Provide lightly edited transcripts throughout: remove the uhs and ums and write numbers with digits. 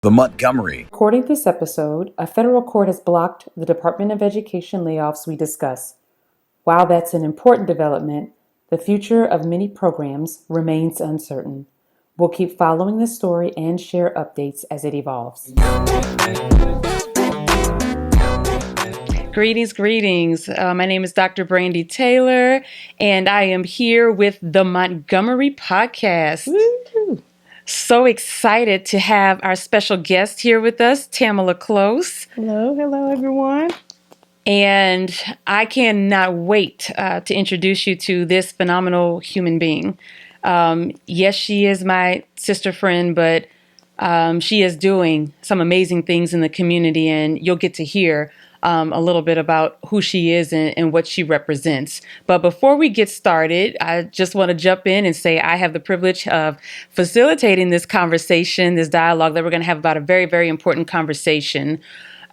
The Montgomery. Recording this episode, a federal court has blocked the Department of Education layoffs we discuss. While that's an important development, the future of many programs remains uncertain. We'll keep following this story and share updates as it evolves. Greetings. My name is Dr. Brandy Taylor, and I am here with the Montgomery podcast. Woo! So excited to have our special guest here with us, Tamala Close. Hello, everyone. And I cannot wait to introduce you to this phenomenal human being. Yes, she is my sister friend, but she is doing some amazing things in the community, and you'll get to hear a little bit about who she is and what she represents. But before we get started, I just want to jump in and say I have the privilege of facilitating this conversation, this dialogue that we're going to have about a very, very important conversation.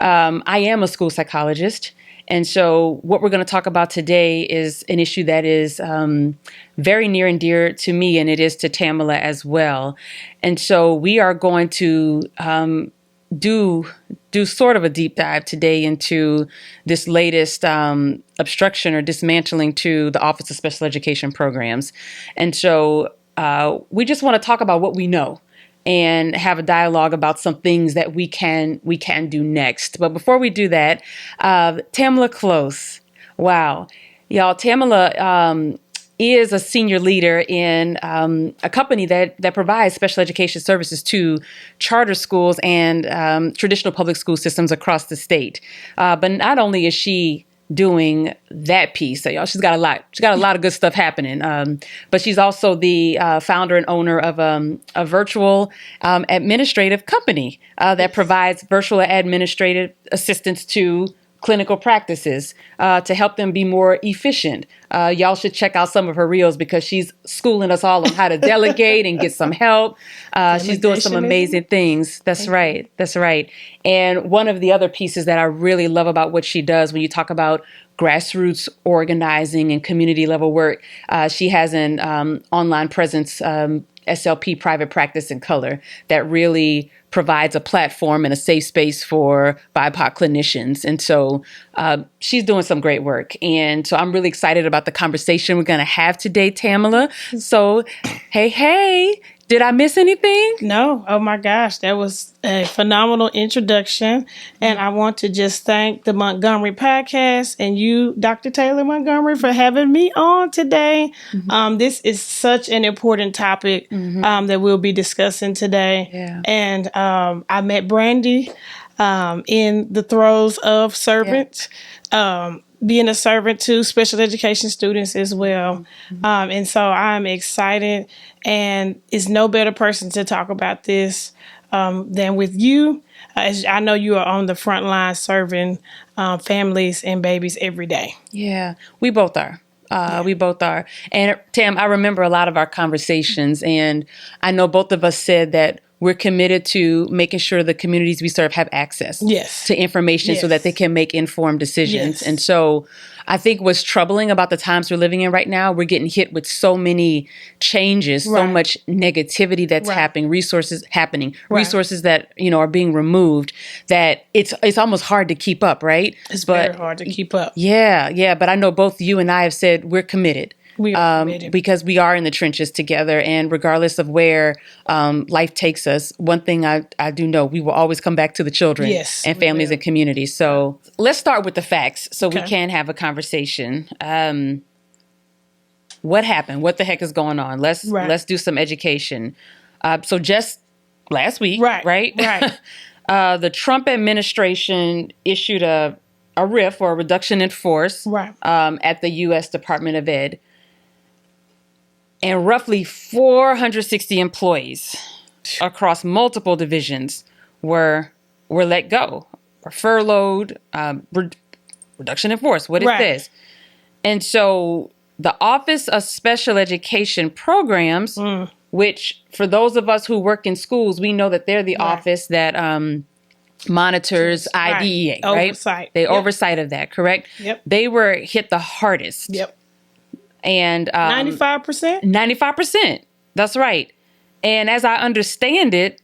I am a school psychologist. And so what we're going to talk about today is an issue that is very near and dear to me, and it is to Tamala as well. And so we are going to do sort of a deep dive today into this latest obstruction or dismantling to the Office of Special Education Programs. And so we just want to talk about what we know and have a dialogue about some things that we can do next. But before we do that, Tamala Close. Wow. Y'all, Tamala is a senior leader in a company that provides special education services to charter schools and traditional public school systems across the state. But not only is she doing that piece, so y'all, she's got a lot of good stuff happening. But she's also the founder and owner of a virtual administrative company that provides virtual administrative assistance to clinical practices to help them be more efficient. Y'all should check out some of her reels because she's schooling us all on how to delegate and get some help. She's doing some amazing things. That's right. And one of the other pieces that I really love about what she does when you talk about grassroots organizing and community level work, she has an online presence, SLP Private Practice in Color, that really provides a platform and a safe space for BIPOC clinicians. And so she's doing some great work. And so I'm really excited about the conversation we're going to have today, Tamala. So, hey, did I miss anything? No. Oh, my gosh. That was a phenomenal introduction. And I want to just thank the Montgomery podcast and you, Dr. Taylor Montgomery, for having me on today. Mm-hmm. This is such an important topic that we'll be discussing today. Yeah. And I met Brandy in the throes of servant. Yeah. Being a servant to special education students as well. And so I'm excited, and it's no better person to talk about this than with you. As I know you are on the front line serving families and babies every day. Yeah, we both are. We both are. And Tam, I remember a lot of our conversations, and I know both of us said that we're committed to making sure the communities we serve have access to information so that they can make informed decisions. And so I think what's troubling about the times we're living in right now, we're getting hit with so many changes, so much negativity that's happening, resources that, are being removed, that it's almost hard to keep up, right? It's very hard to keep up. Yeah. But I know both you and I have said we're committed. We are committed. Because we are in the trenches together, and regardless of where life takes us, one thing I do know, we will always come back to the children and families and communities. So let's start with the facts so we can have a conversation. What happened? What the heck is going on? Let's do some education. So just last week, right? The Trump administration issued a RIF, or a reduction in force, at the U.S. Department of Ed. And roughly 460 employees across multiple divisions were let go, or furloughed, reduction in force. What is this? And so the Office of Special Education Programs, which for those of us who work in schools, we know that they're the office that monitors IDEA, right? Oversight. They oversight of that, correct? Yep. They were hit the hardest. Yep. And 95%? 95%. That's right. And as I understand it,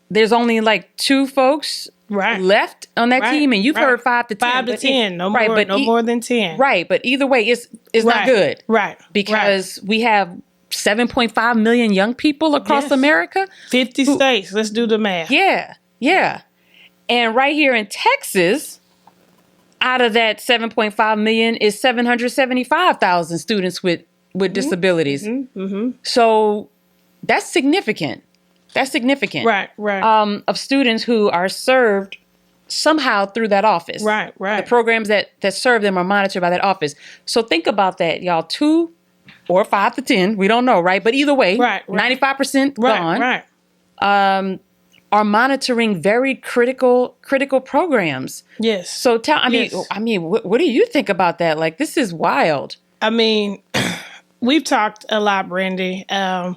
there's only like 2 folks left on that team, and you've heard 5 to 10. 5 to 10, no more, no more than 10. Right, but either way, it's not good. Right. Because we have 7.5 million young people across America. 50 states. Let's do the math. Yeah. And right here in Texas, out of that 7.5 million is 775,000 students with disabilities. So that's significant. Right. Of students who are served somehow through that office. Right. The programs that serve them are monitored by that office. So think about that, y'all. 2 or 5 to 10, we don't know, right? But either way, 95% gone. Are monitoring very critical programs. Yes. So what do you think about that? Like, this is wild. I mean, we've talked a lot, Brandy. I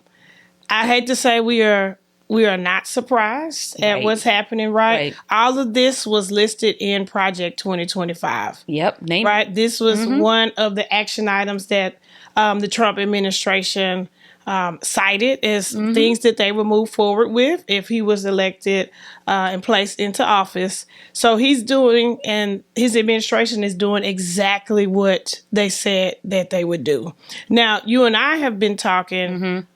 hate to say we are not surprised at what's happening, right? All of this was listed in Project 2025. Yep. Right. This was one of the action items that the Trump administration cited as things that they would move forward with if he was elected and placed into office. So he's doing, and his administration is doing exactly what they said that they would do. Now, you and I have been talking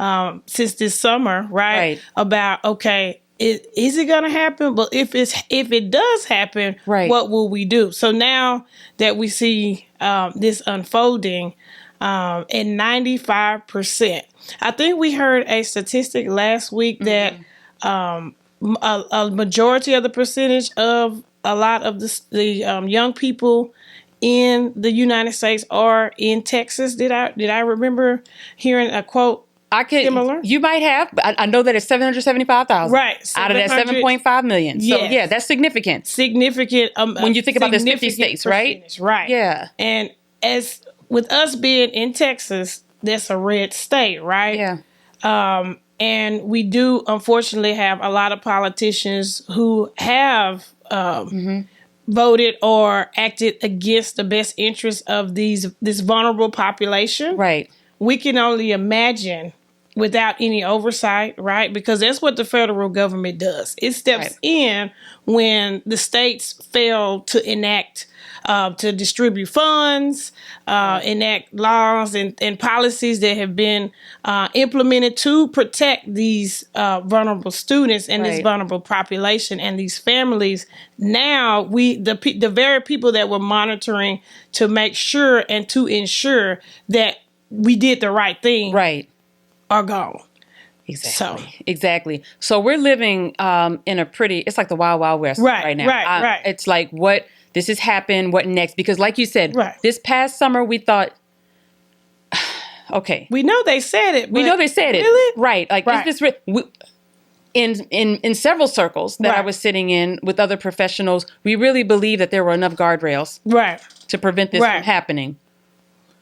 since this summer, right? About, okay, is it going to happen? But if it does happen, what will we do? So now that we see this unfolding, and 95%. I think we heard a statistic last week that a majority of the percentage of a lot of the young people in the United States are in Texas. Did I remember hearing a quote similar? You might have. But I know that it's 775,000. Right. Out of that 7.5 million. So yeah, that's significant. Significant. When you think about this 50 states, right? Right. Yeah. And as with us being in Texas, that's a red state, right? Yeah. And we do, unfortunately, have a lot of politicians who have voted or acted against the best interests of this vulnerable population. Right. We can only imagine without any oversight, right? Because that's what the federal government does. It steps in when the states fail to enact to distribute funds, enact laws and policies that have been implemented to protect these vulnerable students and this vulnerable population and these families. Now, the very people that we're monitoring to make sure and to ensure that we did the right thing are gone. Exactly. So we're living in a it's like the Wild Wild West right now. Right. It's like, this has happened, what next? Because like you said, this past summer we thought, okay. We know they said it. Really? Right. Like, is this in several circles that I was sitting in with other professionals, we really believe that there were enough guardrails to prevent this from happening.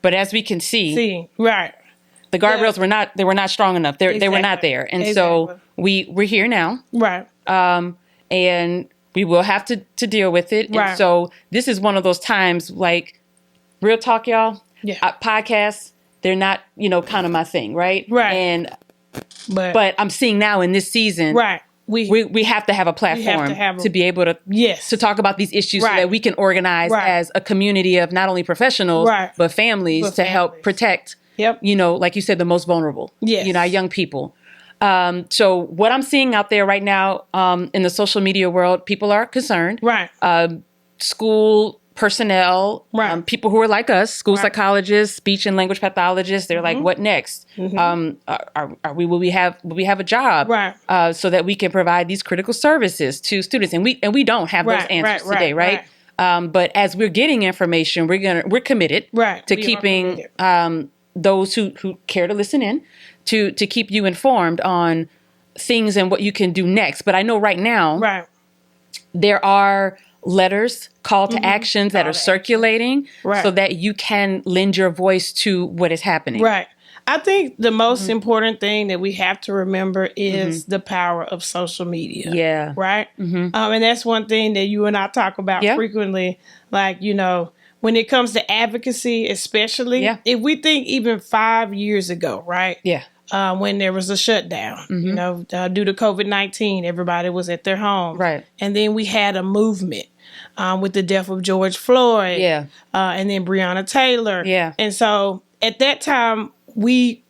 But as we can see, the guardrails were not strong enough. They were not there. And so we're here now. Right. And we will have to deal with it. And so this is one of those times, like, real talk, y'all. Yeah. Podcasts, they're not, kind of my thing, right? Right. But I'm seeing now in this season, we have to have a platform to be able to to talk about these issues so that we can organize as a community of not only professionals but families to help protect, like you said, the most vulnerable, our young people. So what I'm seeing out there right now in the social media world, people are concerned. School personnel, people who are like us, school psychologists, speech and language pathologists. They're like, what next? Will we have a job so that we can provide these critical services to students? And we don't have those answers today, right? But as we're getting information, we're committed to keeping those who care to listen in to keep you informed on things and what you can do next. But I know right now there are letters, call to actions that are circulating so that you can lend your voice to what is happening. Right. I think the most important thing that we have to remember is the power of social media. Yeah. Right? And that's one thing that you and I talk about frequently. Like, when it comes to advocacy, especially, if we think even 5 years ago, right? Yeah. when there was a shutdown. You know, due to COVID-19, everybody was at their home. Right. And then we had a movement with the death of George Floyd. Yeah. And then Breonna Taylor. Yeah. And so at that time, we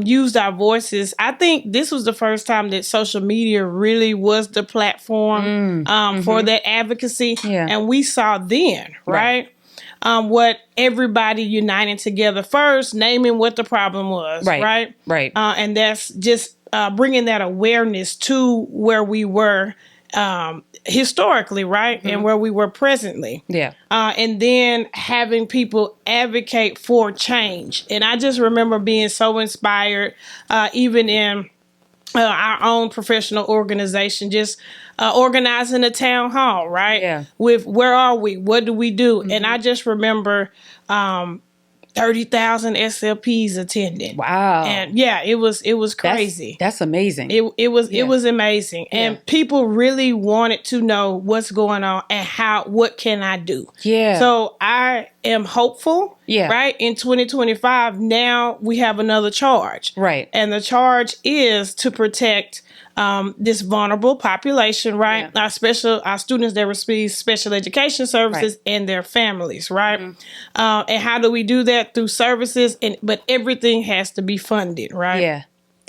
used our voices. I think this was the first time that social media really was the platform for that advocacy. Yeah. And we saw then, right? What everybody uniting together first, naming what the problem was, right? Right. And that's just bringing that awareness to where we were historically, right? And where we were presently. Yeah. And then having people advocate for change. And I just remember being so inspired, even in our own professional organization, just organizing a town hall, right? Yeah. With where are we? What do we do? And I just remember 30,000 SLPs attending. Wow. And yeah, it was crazy. That's amazing. It was amazing. And people really wanted to know what's going on and what can I do? Yeah. So I am hopeful. Yeah. Right. In 2025, now we have another charge. Right. And the charge is to protect this vulnerable population, right? Yeah. Our students that receive special education services and their families, right? And how do we do that? Through services, but everything has to be funded, right? Yeah.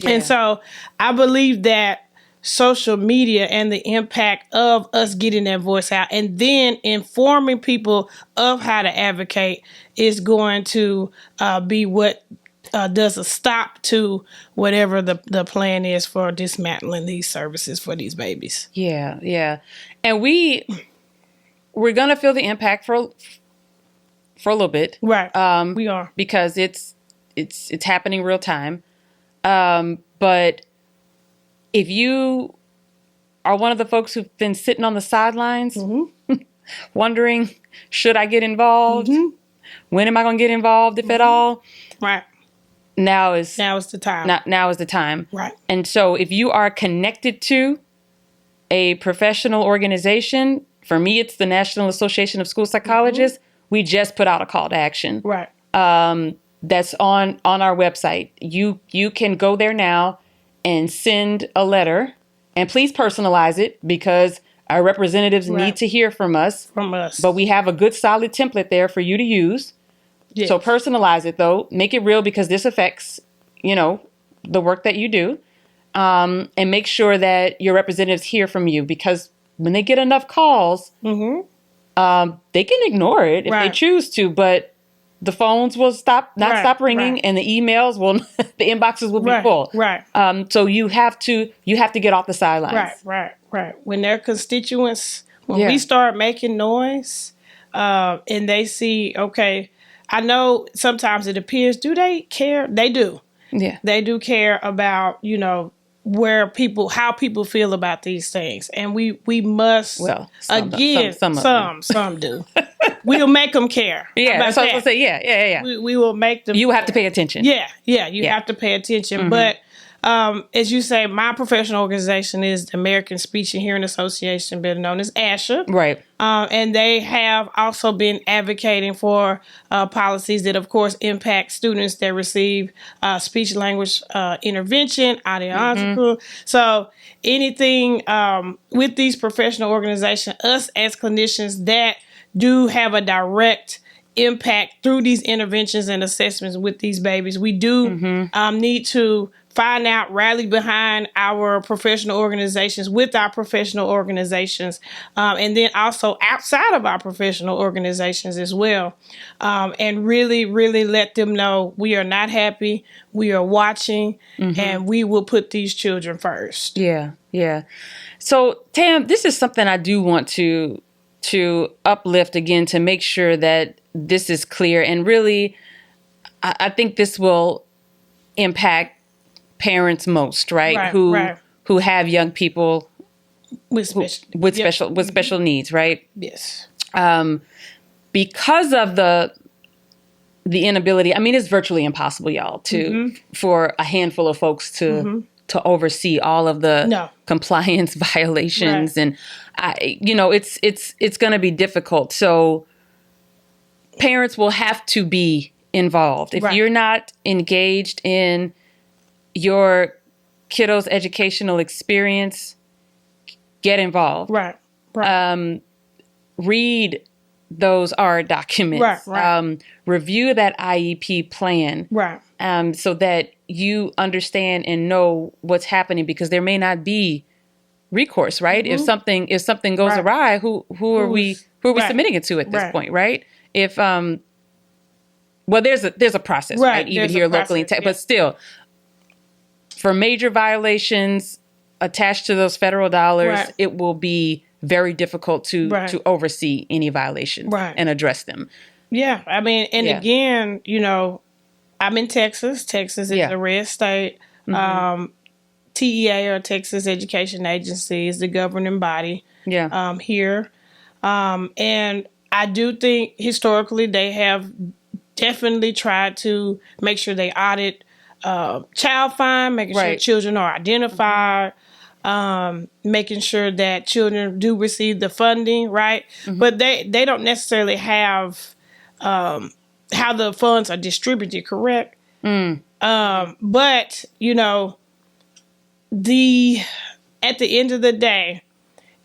And so I believe that social media and the impact of us getting that voice out and then informing people of how to advocate is going to be what does a stop to whatever the plan is for dismantling these services for these babies. Yeah, yeah. And we're going to feel the impact for a little bit. Right. We are. Because it's happening real time. But if you are one of the folks who've been sitting on the sidelines wondering, should I get involved? When am I going to get involved, if at all? Right. Now is the time. Now is the time. Right. And so if you are connected to a professional organization, for me, it's the National Association of School Psychologists. We just put out a call to action. Right. That's on our website. You can go there now and send a letter, and please personalize it because our representatives need to hear from us. But we have a good solid template there for you to use. Yes. So personalize it, though. Make it real because this affects, the work that you do. And make sure that your representatives hear from you because when they get enough calls, they can ignore it if they choose to. But the phones will stop ringing and the emails the inboxes will be full. Right. So you have to get off the sidelines. Right. When their constituents, we start making noise and they see, okay, I know sometimes it appears, do they care? They do. Yeah. They do care about, how people feel about these things. And we must, some do. We'll make them care. Yeah, that's what I was going to say. Yeah. We will make them You have to pay attention. You have to pay attention. But as you say, my professional organization is the American Speech and Hearing Association, better known as ASHA. Right. And they have also been advocating for policies that, of course, impact students that receive speech language intervention, audiological. So anything with these professional organizations, us as clinicians that do have a direct impact through these interventions and assessments with these babies, we do need to find out, rally behind our professional organizations with our professional organizations, and then also outside of our professional organizations as well, and really, really let them know we are not happy, we are watching, and we will put these children first. Yeah. So, Tam, this is something I do want to uplift again to make sure that this is clear. And really, I think this will impact parents most, right? Who have young people with special needs, right? Yes. Because of the inability, I mean, it's virtually impossible, y'all, for a handful of folks to oversee all of the compliance violations, and it's going to be difficult. So parents will have to be involved. If you're not engaged in your kiddo's educational experience, get involved. Right. Right. Read those R documents. Right. Review that IEP plan. Right. So that you understand and know what's happening, because there may not be recourse, right? If something goes Right. awry, who are we right. submitting it to at this Right. point, right? If well, there's a process, right? Even There's a here locally, process, but still, for major violations attached to those federal dollars, Right. it will be very difficult to oversee any violations and address them. Yeah, I mean, and again, I'm in Texas. Texas is a red state. TEA, or Texas Education Agency, is the governing body here. And I do think historically they have definitely tried to make sure they audit child find, making sure children are identified, making sure that children do receive the funding, right? But they don't necessarily have how the funds are distributed, correct? But, at the end of the day,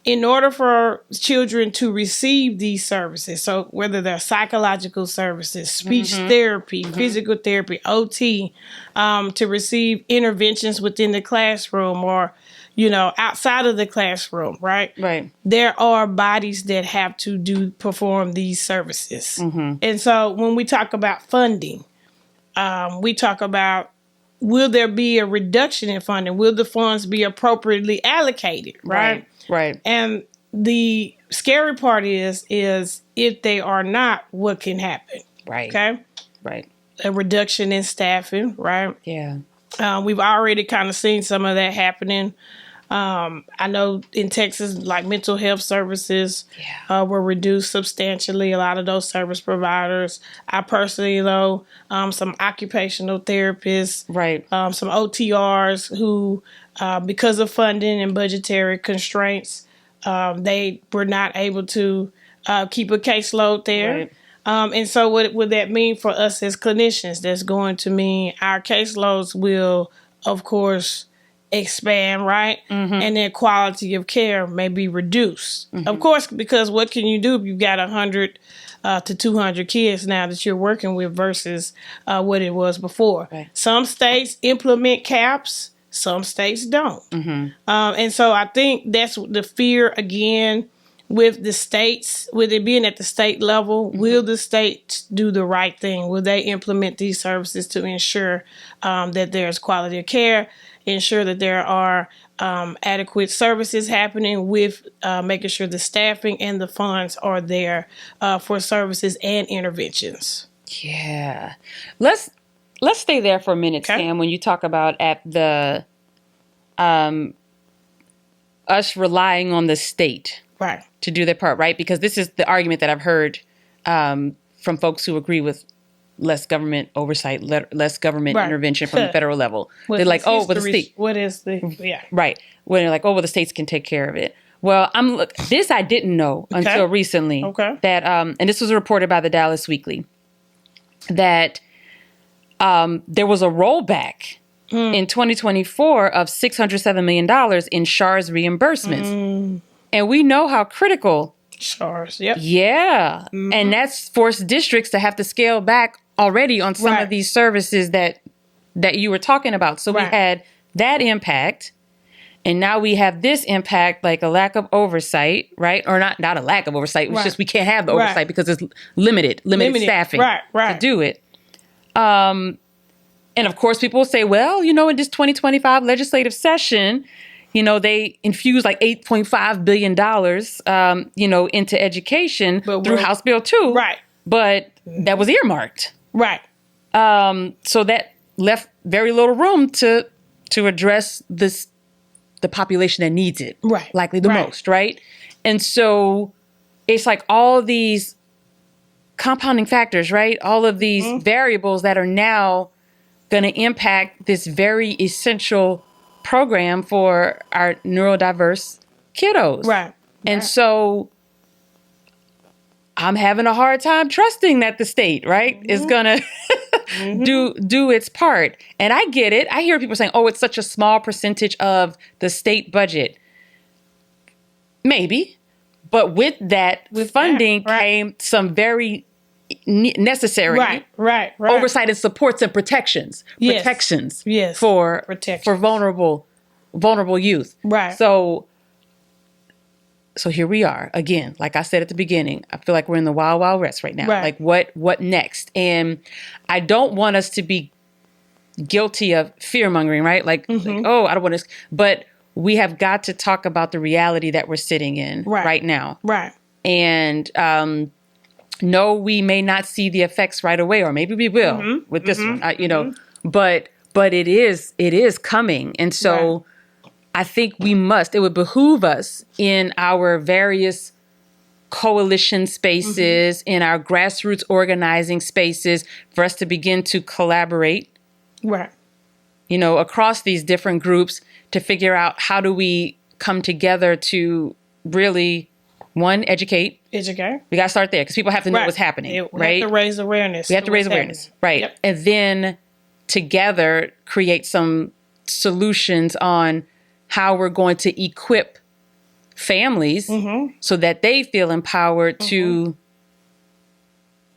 in order for children to receive these services, so whether they're psychological services, speech therapy, physical therapy, OT, to receive interventions within the classroom or, outside of the classroom, right? Right. There are bodies that have to perform these services. And so when we talk about funding, we talk about, will there be a reduction in funding? Will the funds be appropriately allocated, right? Right. And the scary part is if they are not, what can happen? Right. Okay. Right. A reduction in staffing, right? Yeah. We've already kind of seen some of that happening. I know in Texas, like mental health services were reduced substantially. A lot of those service providers. I personally know some occupational therapists, some OTRs who, because of funding and budgetary constraints, they were not able to keep a caseload there. Right. And so what would that mean for us as clinicians? That's going to mean our caseloads will, of course, expand, right? And their quality of care may be reduced. Of course, because what can you do if you've got 100 to 200 kids now that you're working with versus what it was before? Right. Some states implement caps, some states don't. And so I think that's the fear again with the states, with it being at the state level. Will the states do the right thing? Will they implement these services to ensure that there's quality of care, ensure that there are adequate services happening, with making sure the staffing and the funds are there for services and interventions? Yeah. Let's stay there for a minute, Sam, when you talk about at the us relying on the state to do their part, right? Because this is the argument that I've heard from folks who agree with less government oversight, less government intervention from the federal level. They're like, oh, but the state. What is the, Right. When they're like, oh, well, the states can take care of it. Well, this I didn't know until recently. That, and this was reported by the Dallas Weekly, that there was a rollback in 2024 of $607 million in SHARS reimbursements. And we know how critical SHARS, yep. Yeah. And that's forced districts to have to scale back already on some of these services that you were talking about. So we had that impact. And now we have this impact, like a lack of oversight, right? Or not a lack of oversight. It's just we can't have the oversight because it's limited staffing to do it. And of course, people will say, well, in this 2025 legislative session, they infused like $8.5 billion, into education through House Bill 2. Right. But that was earmarked. Right. So that left very little room to address the population that needs it. Right. Likely the most, right? And so it's like all these compounding factors, right? All of these variables that are now going to impact this very essential program for our neurodiverse kiddos. Right. And so I'm having a hard time trusting that the state, right, is going to do its part. And I get it. I hear people saying, oh, it's such a small percentage of the state budget. Maybe. But with that funding came some very necessary oversight and supports and protections for vulnerable youth. Right. So here we are again. Like I said at the beginning, I feel like we're in the wild, wild west right now. Right. Like what next? And I don't want us to be guilty of fear mongering, right? Like, oh, I don't want to. But we have got to talk about the reality that we're sitting in right now. Right. And no, we may not see the effects right away, or maybe we will with this one. But it is coming, and so. I think it would behoove us in our various coalition spaces, in our grassroots organizing spaces, for us to begin to collaborate, across these different groups to figure out how do we come together to really, one, educate. We got to start there because people have to know what's happening, We have to raise awareness. We have to raise awareness, right? Yep. And then together create some solutions on how we're going to equip families so that they feel empowered to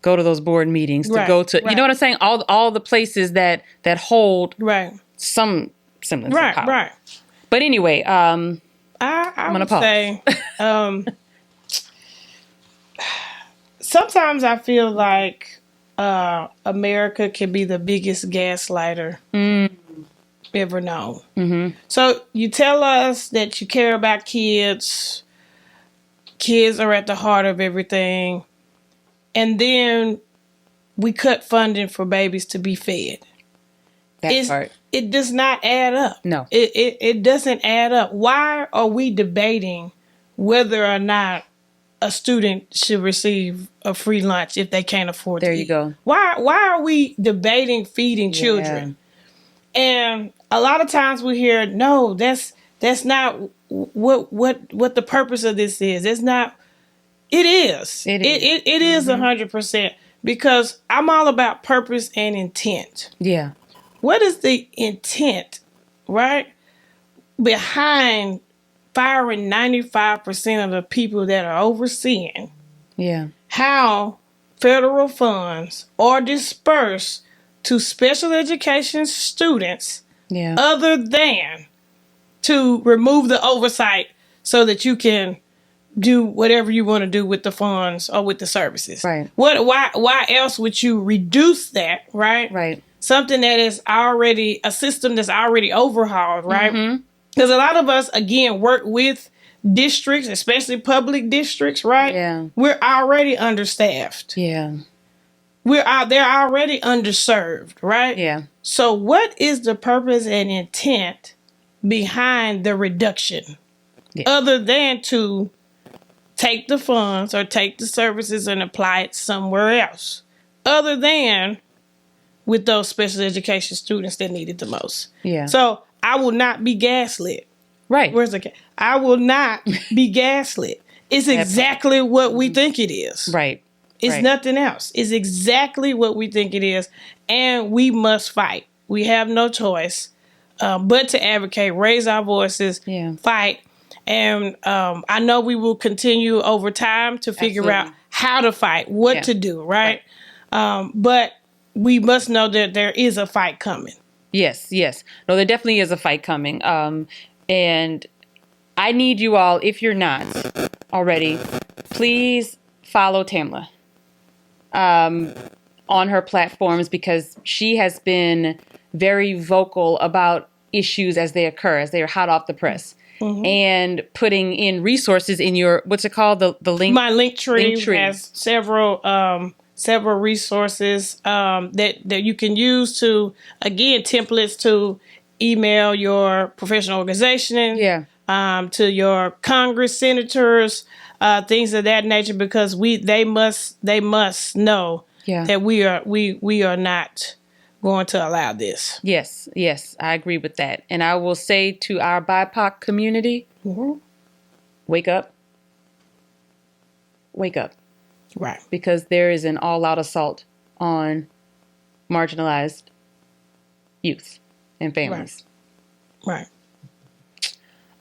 go to those board meetings, to go to, you know what I'm saying? All the places that hold some semblance of power. Right. But anyway, I'm going to pause. Say, sometimes I feel like America can be the biggest gaslighter ever known. So you tell us that you care about kids. Kids are at the heart of everything. And then we cut funding for babies to be fed. It does not add up. No. It doesn't add up. Why are we debating whether or not a student should receive a free lunch if they can't afford to eat? There you go. Why are we debating feeding children? And a lot of times we hear, no, that's not what the purpose of this is. It's not. It is. It is 100%, because I'm all about purpose and intent. Yeah. What is the intent, right, behind firing 95% of the people that are overseeing how federal funds are dispersed to special education students other than to remove the oversight so that you can do whatever you want to do with the funds or with the services. Right. Why else would you reduce that, right? Right. Something that is already a system that's already overhauled, right? Because a lot of us, again, work with districts, especially public districts, right? Yeah. We're already understaffed. Yeah. They're already underserved, right? Yeah. So what is the purpose and intent behind the reduction? Other than to take the funds or take the services and apply it somewhere else. Other than with those special education students that need it the most. Yeah. So I will not be gaslit. Right. Where's the I will not be gaslit. It's exactly what we think it is. Right. It's nothing else. It's exactly what we think it is. And we must fight. We have no choice but to advocate, raise our voices, fight. And I know we will continue over time to figure out how to fight, what to do, right? But we must know that there is a fight coming. Yes. No, there definitely is a fight coming. And I need you all, if you're not already, please follow Tamala on her platforms, because she has been very vocal about issues as they occur, as they are hot off the press. And putting in resources in your, what's it called? The link. My link tree has several resources that you can use to, again, templates to email your professional organization, to your Congress senators, things of that nature, because they must know that we are not going to allow this. Yes, I agree with that. And I will say to our BIPOC community, wake up. Wake up. Right. Because there is an all-out assault on marginalized youth and families. Right.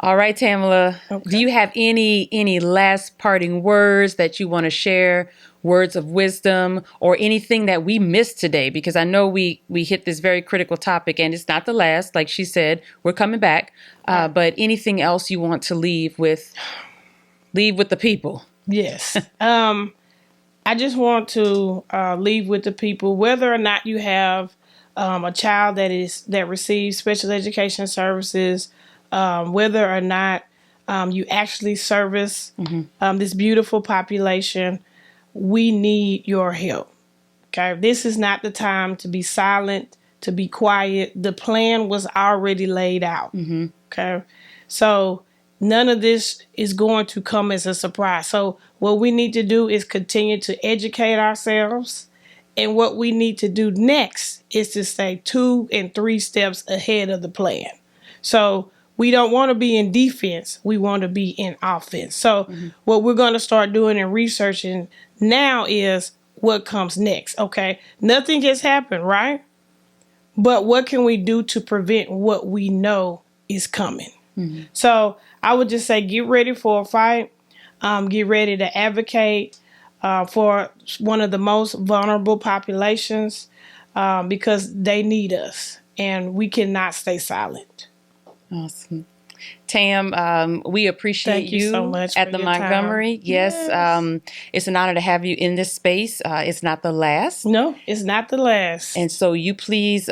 All right, Tamala, Okay. do you have any last parting words that you want to share, words of wisdom, or anything that we missed today? Because I know we hit this very critical topic, and it's not the last. Like she said, we're coming back. But anything else you want to leave with the people? Yes. I just want to leave with the people, whether or not you have a child that receives special education services, whether or not you actually service this beautiful population, we need your help. Okay, this is not the time to be silent, to be quiet. The plan was already laid out. Okay, so none of this is going to come as a surprise. So what we need to do is continue to educate ourselves. And what we need to do next is to stay 2 and 3 steps ahead of the plan. So we don't want to be in defense. We want to be in offense. So what we're going to start doing and researching now is what comes next. Okay. Nothing has happened, right? But what can we do to prevent what we know is coming? So I would just say, get ready for a fight. Get ready to advocate for one of the most vulnerable populations because they need us and we cannot stay silent. Awesome. Tam, we appreciate Thank you so much at for the your Montgomery. time. Yes. It's an honor to have you in this space. It's not the last. No, it's not the last. And so you please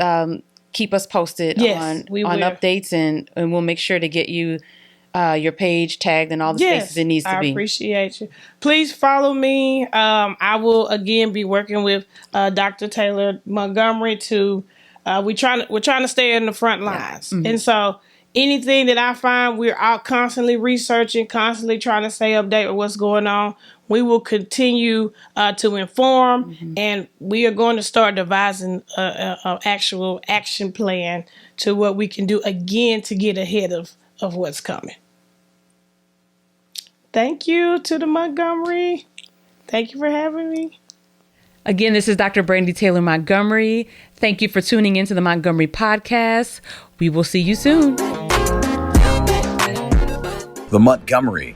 keep us posted Yes, we on will. updates, and we'll make sure to get you your page tagged in all the spaces it needs to be. I appreciate you. Please follow me. I will again be working with Dr. Taylor Montgomery to we're trying to stay in the front lines. And so anything that I find, we're out constantly researching, constantly trying to stay updated with what's going on. We will continue to inform, and we are going to start devising an actual action plan to what we can do again to get ahead of what's coming. Thank you to the Montgomery. Thank you for having me. Again, this is Dr. Brandy Taylor Montgomery. Thank you for tuning into the Montgomery Podcast. We will see you soon. The Montgomery